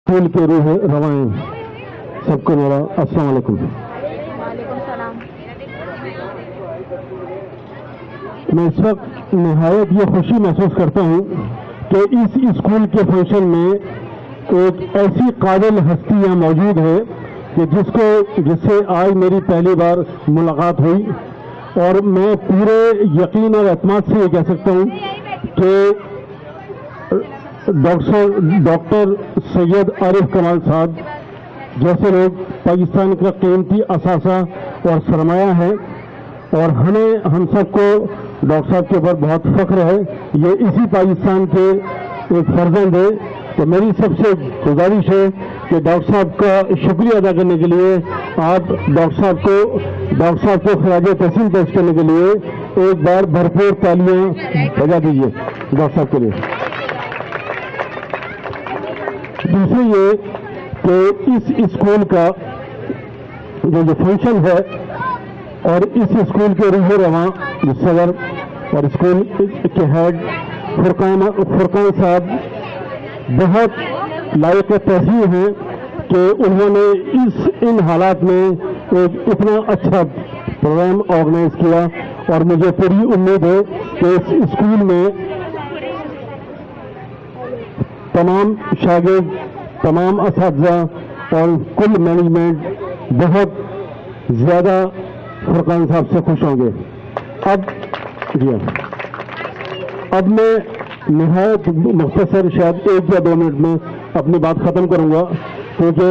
School के रूह रवाएं सबको मेरा अस्सलाम वालेकुम। मैं इस वक्त निहायत ये खुशी महसूस करता हूँ कि इस स्कूल के फंक्शन में एक ऐसी काबिल हस्ती यहाँ मौजूद है कि जिससे आज मेरी पहली बार मुलाकात हुई, और मैं पूरे यकीन और एतमाद से ये कह सकता हूँ कि डॉक्टर सैयद आरिफ कमाल साहब जैसे लोग पाकिस्तान का कीमती असासा और सरमाया है, और हम सबको डॉक्टर साहब के ऊपर बहुत फख्र है। ये इसी पाकिस्तान के एक फर्जंद है। तो मेरी सबसे गुजारिश है कि डॉक्टर साहब का शुक्रिया अदा करने के लिए आप डॉक्टर साहब को खराज तहसीन पेश करने के लिए एक बार भरपूर तालियां बजा दीजिए डॉक्टर साहब के लिए। दूसरी ये कि इस स्कूल का जो फंक्शन है और इस स्कूल के रूह रवां सदर और स्कूल के हेड फुरकान साहब बहुत लायक तहसीन हैं कि उन्होंने इन हालात में एक इतना अच्छा प्रोग्राम ऑर्गेनाइज किया, और मुझे पूरी उम्मीद है कि इस स्कूल में तमाम शागिर्द, तमाम असातिज़ा और कुल मैनेजमेंट बहुत ज़्यादा फुरकान साहब से खुश होंगे। अब मैं निहायत मुख्तसर शायद 1 या 2 मिनट में अपनी बात ख़त्म करूँगा, क्योंकि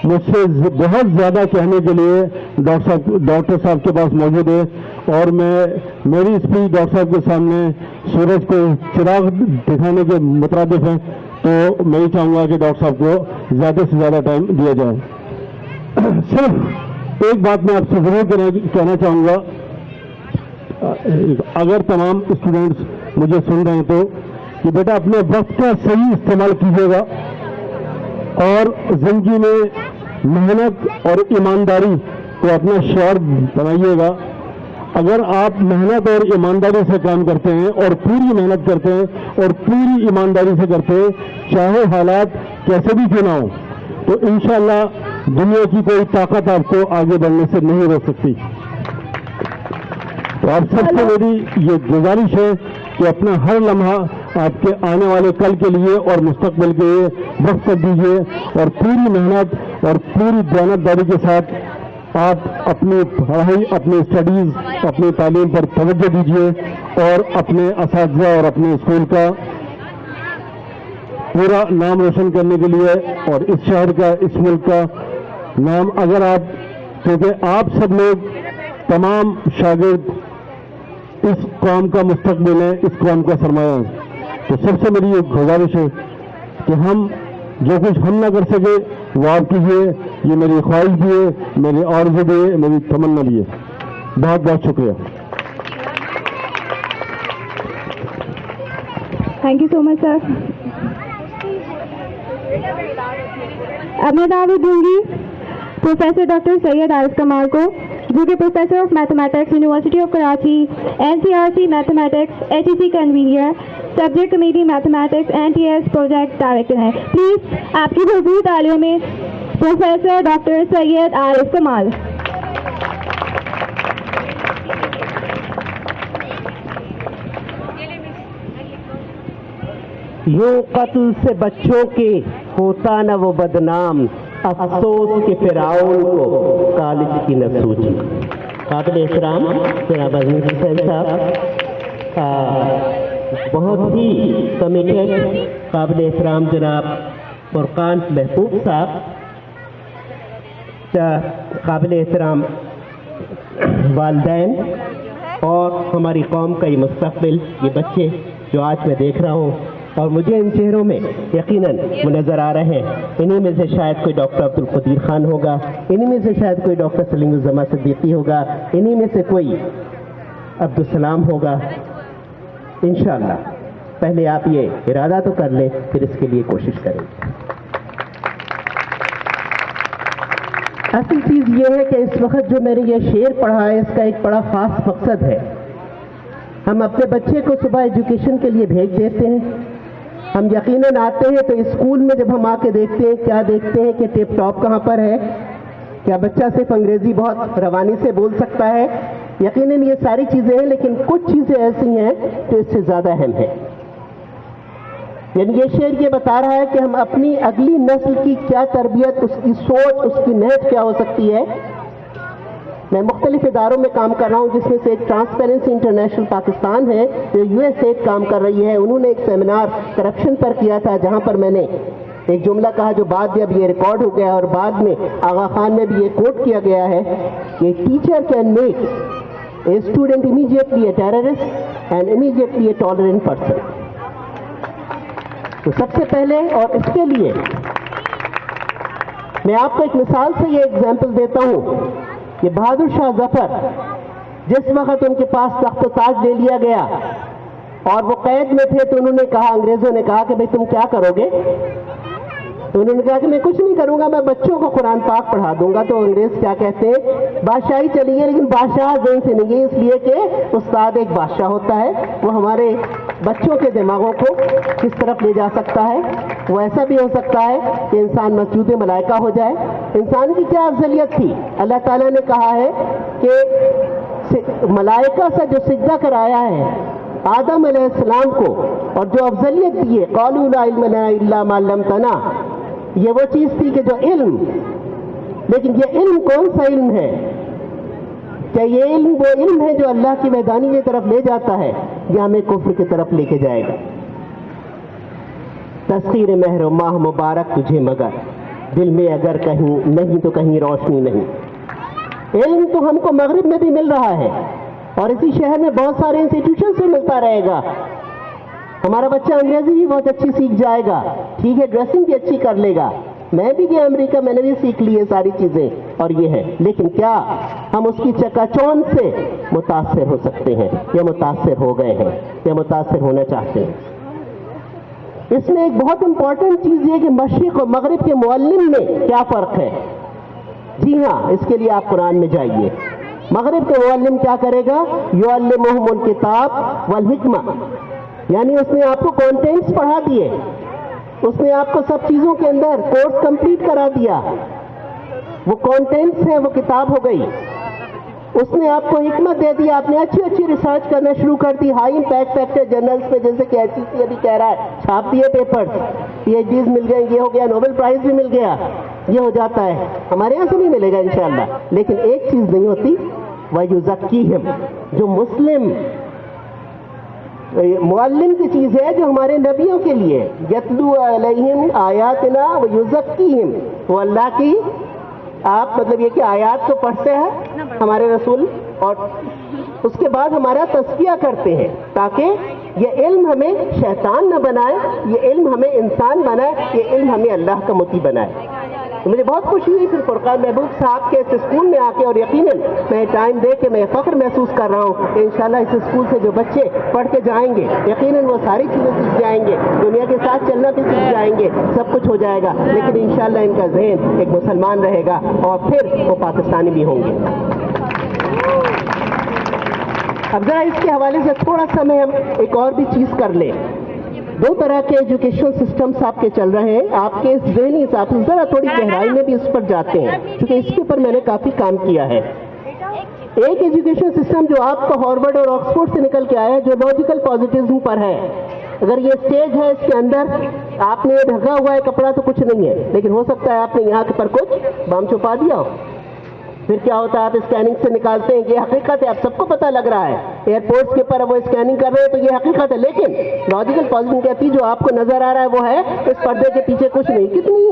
मुझसे बहुत ज़्यादा कहने के लिए डॉक्टर साहब के पास मौजूद है, और मेरी स्पीच डॉक्टर साहब के सामने सूरज को चिराग दिखाने के मुतरादिफ है। तो मैं ही चाहूँगा कि डॉक्टर साहब को ज़्यादा से ज़्यादा टाइम दिया जाए। सिर्फ एक बात मैं आपसे ज़रूर कहना चाहूँगा, अगर तमाम स्टूडेंट्स मुझे सुन रहे हैं तो, कि बेटा अपने वक्त का सही इस्तेमाल कीजिएगा और ज़िंदगी में मेहनत और ईमानदारी को अपना शिआर बनाइएगा। अगर आप मेहनत और ईमानदारी से काम करते हैं और पूरी मेहनत करते हैं और पूरी ईमानदारी से करते हैं, चाहे हालात कैसे भी क्यों ना हो, तो इंशाअल्लाह दुनिया की कोई ताकत आपको आगे बढ़ने से नहीं रोक सकती। तो आप सबसे मेरी ये गुजारिश है कि अपना हर लम्हा आपके आने वाले कल के लिए और मुस्तकबिल के लिए वक्त कर दीजिए, और पूरी मेहनत और पूरी दयानतदारी के साथ आप अपनी पढ़ाई, अपनी स्टडीज़, अपनी तालीम पर तवज्जो दीजिए, और अपने असातिज़ा और अपने स्कूल का पूरा नाम रोशन करने के लिए और इस शहर का, इस मुल्क का नाम, अगर आप, क्योंकि आप सब लोग तमाम शागिर्द इस कौम का मुस्तकबिल है, इस कौम का सरमाया है। तो सबसे मेरी ये गुजारिश है कि हम जो कुछ हम ना कर सके वो आप कीजिए। ये मेरी ख्वाहिश भी है, मेरी आरज़ू भी है, मेरी तमन्ना भी है। बहुत बहुत शुक्रिया। Thank you so much sir. अब मैं दावत दूंगी प्रोफेसर डॉक्टर सैयद आरिफ कमाल को, जो कि professor of mathematics university of Karachi, NCRC mathematics, HEC convener, subject committee mathematics, NTS project director हैं। प्लीज आपकी भरपूर तालियों में प्रोफेसर डॉक्टर सैयद आरिफ कमाल। यूं कत्ल से बच्चों के होता न वो बदनाम, अफसोस के फिरौन को कॉलेज की न सूझी। काबिल एहतराम जनाब अजीम हुसैन साहब, बहुत ही कमिटेड काबिल एहतराम जनाब फुरकान महबूब साहब, काबिल एहतराम वालिदैन, और हमारी कौम का ये मुस्तकबिल, ये बच्चे जो आज मैं देख रहा हूँ, और मुझे इन चेहरों में यकीनन वो नज़र आ रहे हैं। इन्हीं में से शायद कोई डॉक्टर अब्दुल कदीर खान होगा, इन्हीं में से शायद कोई डॉक्टर सलीमुज़्ज़मा सिद्दीकी होगा, इन्हीं में से कोई अब्दुल सलाम होगा। इंशाअल्लाह पहले आप ये इरादा तो कर लें, फिर इसके लिए कोशिश करेंगे। असल चीज़ ये है कि इस वक्त जो मैंने ये शेर पढ़ा है, इसका एक बड़ा ख़ास मकसद है। हम अपने बच्चे को सुबह एजुकेशन के लिए भेज देते हैं, ہم یقیناً آتے ہیں تو اسکول میں جب ہم آ کے دیکھتے ہیں کیا دیکھتے ہیں کہ ٹیپ ٹاپ کہاں پر ہے، کیا بچہ صرف انگریزی بہت روانی سے بول سکتا ہے؟ یقیناً یہ ساری چیزیں ہیں، لیکن کچھ چیزیں ایسی ہیں جو اس سے زیادہ اہم ہیں. یعنی یہ شعر یہ بتا رہا ہے کہ ہم اپنی اگلی نسل کی کیا تربیت، اس کی سوچ، اس کی نیت کیا ہو سکتی ہے. میں مختلف اداروں میں کام کر رہا ہوں، جس میں سے ایک ٹرانسپیرنسی انٹرنیشنل پاکستان ہے جو USA کام کر رہی ہے. انہوں نے ایک سیمینار کرپشن پر کیا تھا، جہاں پر میں نے ایک جملہ کہا جو بعد میں اب یہ ریکارڈ ہو گیا، اور بعد میں آغا خان میں بھی یہ کوٹ کیا گیا ہے کہ teacher can make a student immediately a terrorist and immediately a tolerant person. تو سب سے پہلے، اور اس کے لیے میں آپ کو ایک مثال سے یہ ایگزامپل دیتا ہوں کہ بہادر شاہ ظفر جس وقت ان کے پاس تخت و تاج لے لیا گیا اور وہ قید میں تھے، تو انہوں نے کہا، انگریزوں نے کہا کہ بھئی تم کیا کرو گے؟ تو انہوں نے کہا کہ میں کچھ نہیں کروں گا، میں بچوں کو قرآن پاک پڑھا دوں گا. تو انگریز کیا کہتے ہیں، بادشاہی چلی ہے لیکن بادشاہ ذہن سے نہیں ہے، اس لیے کہ استاد ایک بادشاہ ہوتا ہے، وہ ہمارے بچوں کے دماغوں کو کس طرف لے جا سکتا ہے. وہ ایسا بھی ہو سکتا ہے کہ انسان مسجود ملائکہ ہو جائے. انسان کی کیا افضلیت تھی؟ اللہ تعالیٰ نے کہا ہے کہ ملائکہ سے جو سجدہ کرایا ہے آدم علیہ السلام کو، اور جو افضلیت دی ہے، قالوا لا علم لنا الا ما علمتنا، یہ وہ چیز تھی کہ جو علم، لیکن یہ علم کون سا علم ہے؟ کیا یہ علم وہ علم ہے جو اللہ کی وحدانی کی طرف لے جاتا ہے، یا ہمیں کفر کی طرف لے کے جائے گا؟ تسخیر مہر و ماہ مبارک تجھے مگر، دل میں اگر کہیں نہیں تو کہیں روشنی نہیں. علم تو ہم کو مغرب میں بھی مل رہا ہے، اور اسی شہر میں بہت سارے انسٹیٹیوشن سے ملتا رہے گا. ہمارا بچہ انگریزی بھی بہت اچھی سیکھ جائے گا، ٹھیک ہے، ڈریسنگ بھی اچھی کر لے گا. میں بھی گیا امریکہ، میں نے بھی سیکھ لی ہے ساری چیزیں، اور یہ ہے. لیکن کیا ہم اس کی چکا چوند سے متاثر ہو سکتے ہیں، یا متاثر ہو گئے ہیں، یا متاثر ہونا چاہتے ہیں؟ اس میں ایک بہت امپورٹنٹ چیز یہ کہ مشرق اور مغرب کے معلم میں کیا فرق ہے. جی ہاں، اس کے لیے آپ قرآن میں جائیے. مغرب کے معلم کیا کرے گا؟ یعلمہم الکتاب والحکمہ، یعنی اس نے آپ کو کانٹینٹس پڑھا دیے، اس نے آپ کو سب چیزوں کے اندر کورس کمپلیٹ کرا دیا. وہ کانٹینٹس ہیں، وہ کتاب ہو گئی. اس نے آپ کو حکمت دے دی، آپ نے اچھی اچھی ریسرچ کرنا شروع کر دی، ہائی امپیکٹ فیکٹر جرنلز پہ، جیسے کہ ICC ابھی کہہ رہا ہے، چھاپ دیے پیپرز، PhDs مل گئے، یہ ہو گیا، نوبل پرائز بھی مل گیا. یہ ہو جاتا ہے. ہمارے یہاں سے نہیں ملے گا انشاءاللہ. لیکن ایک چیز نہیں ہوتی، وَيُزَكِّيهِمْ، جو مسلم معلم کی چیز ہے، جو ہمارے نبیوں کے لیے، یتلو علیہم آیاتنا ویزکیہم، وہ اللہ کی، آپ مطلب یہ کہ آیات کو پڑھتے ہیں ہمارے رسول، اور اس کے بعد ہمارا تزکیہ کرتے ہیں، تاکہ یہ علم ہمیں شیطان نہ بنائے، یہ علم ہمیں انسان بنائے، یہ علم ہمیں اللہ کا مطیع بنائے. تو مجھے بہت خوشی ہوئی پھر فرقان محبوب صاحب کے اس اسکول میں آ کے، اور یقیناً میں ٹائم دے کے میں فخر محسوس کر رہا ہوں کہ انشاءاللہ اس اسکول سے جو بچے پڑھ کے جائیں گے، یقیناً وہ ساری چیزیں سیکھ جائیں گے، دنیا کے ساتھ چلنا بھی سیکھ جائیں گے، سب کچھ ہو جائے گا. لیکن انشاءاللہ ان کا ذہن ایک مسلمان رہے گا، اور پھر وہ پاکستانی بھی ہوں گے. اب ذرا اس کے حوالے سے تھوڑا سا میں ہم ایک اور بھی چیز کر لیں. دو طرح کے ایجوکیشن سسٹمز آپ کے چل رہے ہیں. آپ کے اس ذہنی حساب سے ذرا تھوڑی گہرائی میں بھی اس پر جاتے ہیں، کیونکہ اس کے اوپر میں نے کافی کام کیا ہے. ایک ایجوکیشن سسٹم جو آپ کا ہارورڈ اور آکسفورڈ سے نکل کے آیا ہے، جو لاجیکل پازیٹیوزم پر ہے. اگر یہ اسٹیج ہے، اس کے اندر آپ نے ڈھکا ہوا ہے کپڑا تو کچھ نہیں ہے، لیکن ہو سکتا ہے آپ نے یہاں پر کچھ بام چھپا دیا ہو. پھر کیا ہوتا ہے، آپ اسکیننگ سے نکالتے ہیں، یہ حقیقت ہے، آپ سب کو پتہ لگ رہا ہے. ایئرپورٹس کے اوپر وہ اسکیننگ کر رہے ہیں تو یہ حقیقت ہے. لیکن لاجیکل پازیٹیوزم کہتی جو آپ کو نظر آ رہا ہے وہ ہے، اس پردے کے پیچھے کچھ نہیں. کتنی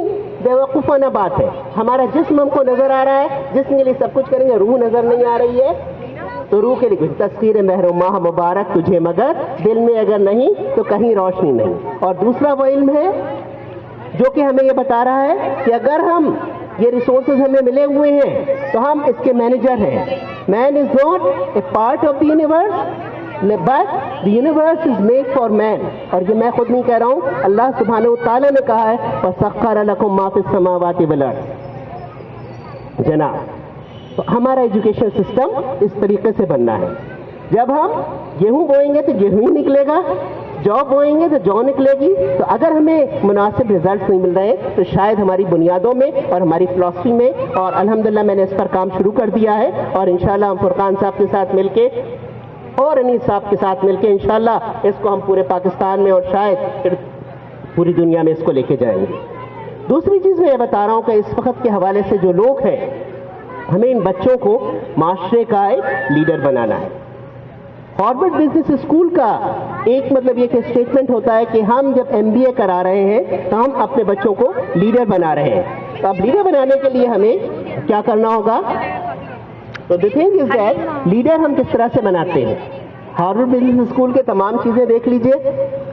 بیوقوفانہ بات ہے. ہمارا جسم ہم کو نظر آ رہا ہے، جسم کے لیے سب کچھ کریں گے، روح نظر نہیں آ رہی ہے، تو روح کے لیے کچھ. تذکیر مہر و ماہ مبارک تجھے مگر، دل میں اگر نہیں تو کہیں روشنی نہیں. اور دوسرا وہ علم ہے جو کہ ہمیں یہ بتا رہا ہے کہ اگر ہم یہ ریسورسز ہمیں ملے ہوئے ہیں تو ہم اس کے مینیجر ہیں. Man is not a part of the universe but the universe is made for man. اور یہ میں خود نہیں کہہ رہا ہوں، اللہ سبحانہ و تعالیٰ نے کہا ہے وَسَخَّرَ لَكُم مَّا فِي السَّمَاوَاتِ وَالْأَرْضِ. جناب، تو ہمارا ایجوکیشن سسٹم اس طریقے سے بننا ہے. جب ہم گیہوں بوئیں گے تو گیہوں ہی نکلے گا، जॉब होएंगे तो जॉब निकलेगी। तो अगर हमें मुनासिब रिजल्ट नहीं मिल रहे तो शायद हमारी बुनियादों में और हमारी फिलॉसफी में, और अल्हम्दुलिल्लाह मैंने इस पर काम शुरू कर दिया है और इंशाल्लाह हम फुरकान साहब के साथ मिलके और अनीस साहब के साथ मिलके इंशाल्लाह इसको हम पूरे पाकिस्तान में और शायद फिर पूरी दुनिया में इसको लेके जाएंगे। दूसरी चीज़ मैं ये बता रहा हूँ कि इस वक्त के हवाले से जो लोग हैं, हमें इन बच्चों को माशरे का एक लीडर बनाना है। हार्वर्ड बिजनेस स्कूल का एक मतलब ये स्टेटमेंट होता है कि हम जब MBA करा रहे हैं तो हम अपने बच्चों को लीडर बना रहे हैं। तो अब लीडर बनाने के लिए हमें क्या करना होगा? तो the thing is that leader हम किस तरह से बनाते हैं। हार्वर्ड बिजनेस स्कूल के तमाम चीज़ें देख लीजिए,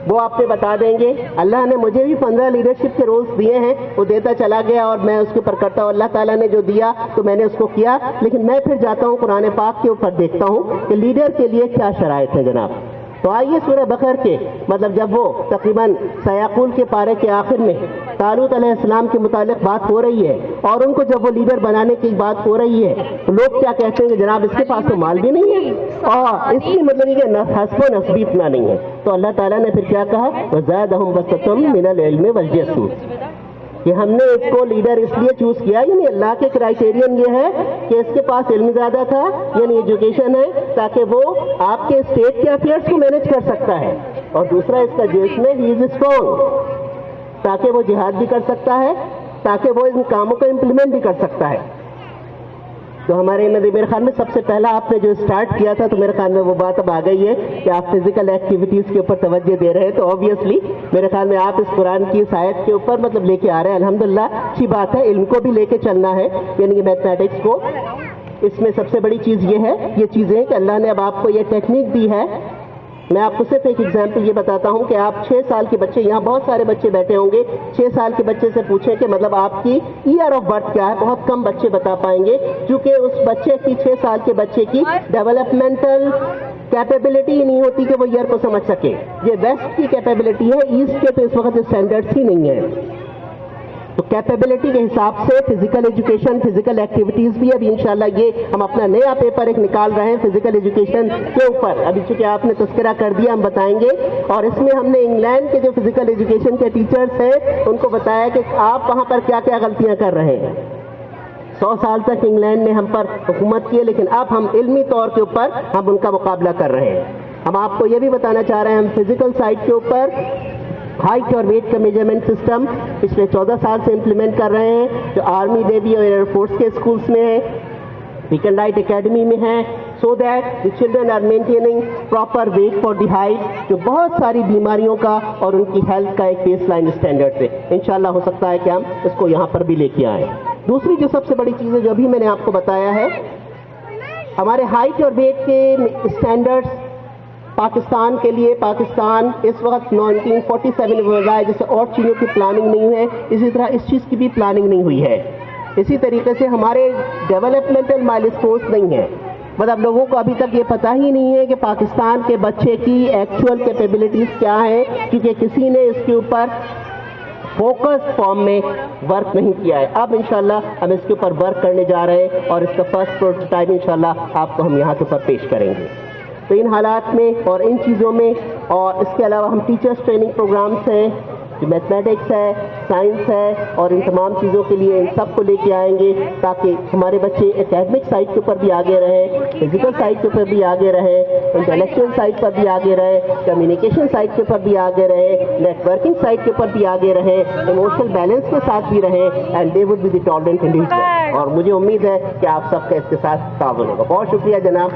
वो आपको बता देंगे। अल्लाह ने मुझे भी 15 लीडरशिप के रोल्स दिए हैं, वो देता चला गया और मैं उसके ऊपर करता हूँ। अल्लाह ताला ने जो दिया तो मैंने उसको किया, लेकिन मैं फिर जाता हूँ कुरान पाक के ऊपर देखता हूँ कि लीडर के लिए क्या शराइत है जनाब। तो आइए सूरह बकर के मतलब जब वो तकरीबन सयाकुल के पारे के आखिर में तालूत अलैहिस्सलाम के मुतालिक बात हो रही है और उनको जब वो लीडर बनाने की बात हो रही है तो लोग क्या कहते हैं कि जनाब इसके पास तो माल भी नहीं है और इसकी मतलब ये हस्ब नस्बी इतना नहीं है। तो अल्लाह ताला ने फिर क्या कहा? वज़ादहुम बसतम मिनल इल्मि वल जिस्म, कि हमने इसको लीडर इसलिए चूज किया, यानी अल्लाह के क्राइटेरियन ये है कि इसके पास इल्म ज्यादा था, यानी एजुकेशन है, ताकि वो आपके स्टेट के अफेयर्स को मैनेज कर सकता है। और दूसरा इसका जिस्म में ही इज स्ट्रॉन्ग, ताकि वो जिहाद भी कर सकता है, ताकि वो इन कामों को इम्प्लीमेंट भी कर सकता है। तो हमारे मेरे ख्याल में सबसे पहला आपने जो स्टार्ट किया था, तो मेरे ख्याल में वो बात अब आ गई है कि आप फिजिकल एक्टिविटीज के ऊपर तवज्जो दे रहे हैं। तो ऑब्वियसली मेरे ख्याल में आप इस कुरान की इस आयत के ऊपर मतलब लेके आ रहे हैं। अल्हम्दुलिल्लाह अच्छी बात है, इल्म को भी लेके चलना है, यानी कि मैथमेटिक्स को। इसमें सबसे बड़ी चीज़ ये है, ये चीज़ें कि अल्लाह ने अब आपको ये टेक्निक दी है। मैं आपको सिर्फ एक एग्जाम्पल ये बताता हूँ कि आप 6 साल के बच्चे, यहाँ बहुत सारे बच्चे बैठे होंगे, 6 साल के बच्चे से पूछें कि मतलब आपकी ईयर ऑफ बर्थ क्या है, बहुत कम बच्चे बता पाएंगे, क्योंकि उस बच्चे की 6 साल के बच्चे की डेवलपमेंटल कैपेबिलिटी ही नहीं होती कि वो ईयर को समझ सके। ये वेस्ट की कैपेबिलिटी है, ईस्ट के तो इस वक्त स्टैंडर्ड्स ही नहीं है। तो कैपेबिलिटी के हिसाब से फिजिकल एजुकेशन, फिजिकल एक्टिविटीज भी अभी इंशाल्लाह ये हम अपना नया पेपर एक निकाल रहे हैं फिजिकल एजुकेशन के ऊपर। अभी चूंकि आपने तस्करा कर दिया, हम बताएंगे। और इसमें हमने इंग्लैंड के जो फिजिकल एजुकेशन के टीचर्स हैं उनको बताया कि आप वहां पर क्या क्या गलतियां कर रहे हैं। 100 साल तक इंग्लैंड ने हम पर हुकूमत की है, लेकिन अब हम इल्मी तौर के ऊपर हम उनका मुकाबला कर रहे हैं। हम आपको ये भी बताना चाह रहे हैं, हम फिजिकल साइड के ऊपर हाइट और वेट का मेजरमेंट सिस्टम पिछले 14 साल से इम्प्लीमेंट कर रहे हैं, जो आर्मी, नेवी और एयरफोर्स के स्कूल्स में है, वीकन लाइट एकेडमी में है, so that the children are maintaining proper weight for the height, जो बहुत सारी बीमारियों का और उनकी हेल्थ का एक बेस लाइन स्टैंडर्ड है। इंशाल्लाह हो सकता है कि हम इसको यहाँ पर भी लेके आए। दूसरी जो सबसे बड़ी चीज़ है, जो अभी मैंने आपको बताया है, हमारे हाइट और वेट के स्टैंडर्ड्स पाकिस्तान के लिए, पाकिस्तान इस वक्त 1947 में बना है, जैसे और चीज़ों की प्लानिंग नहीं है, इसी तरह इस चीज़ की भी प्लानिंग नहीं हुई है। इसी तरीके से हमारे डेवलपमेंटल माइलस्टोन्स नहीं है, मतलब लोगों को अभी तक ये पता ही नहीं है कि पाकिस्तान के बच्चे की एक्चुअल कैपेबिलिटीज़ क्या है, क्योंकि किसी ने इसके ऊपर फोकस फॉर्म में वर्क नहीं किया है। अब इंशाल्लाह हम इसके ऊपर वर्क करने जा रहे हैं और इसका फर्स्ट प्रोटोटाइप इंशाल्लाह आपको हम यहाँ के ऊपर पेश करेंगे। तो इन हालात में और इन चीज़ों में, और इसके अलावा हम टीचर्स ट्रेनिंग प्रोग्राम्स हैं, जो मैथमेटिक्स है, साइंस है, और इन तमाम चीज़ों के लिए इन सब को लेके आएंगे ताकि हमारे बच्चे एकेडमिक साइड के ऊपर भी आगे रहे, फिजिकल साइड के ऊपर भी आगे रहे, इंटेलेक्चुअल साइड पर भी आगे रहे, कम्युनिकेशन साइड के ऊपर भी आगे रहे, नेटवर्किंग साइड के ऊपर भी आगे रहे, इमोशनल बैलेंस के साथ भी रहे, and they would be the tolerant individual. और मुझे उम्मीद है कि आप सबका इसके साथ ताउन होगा। बहुत शुक्रिया जनाब।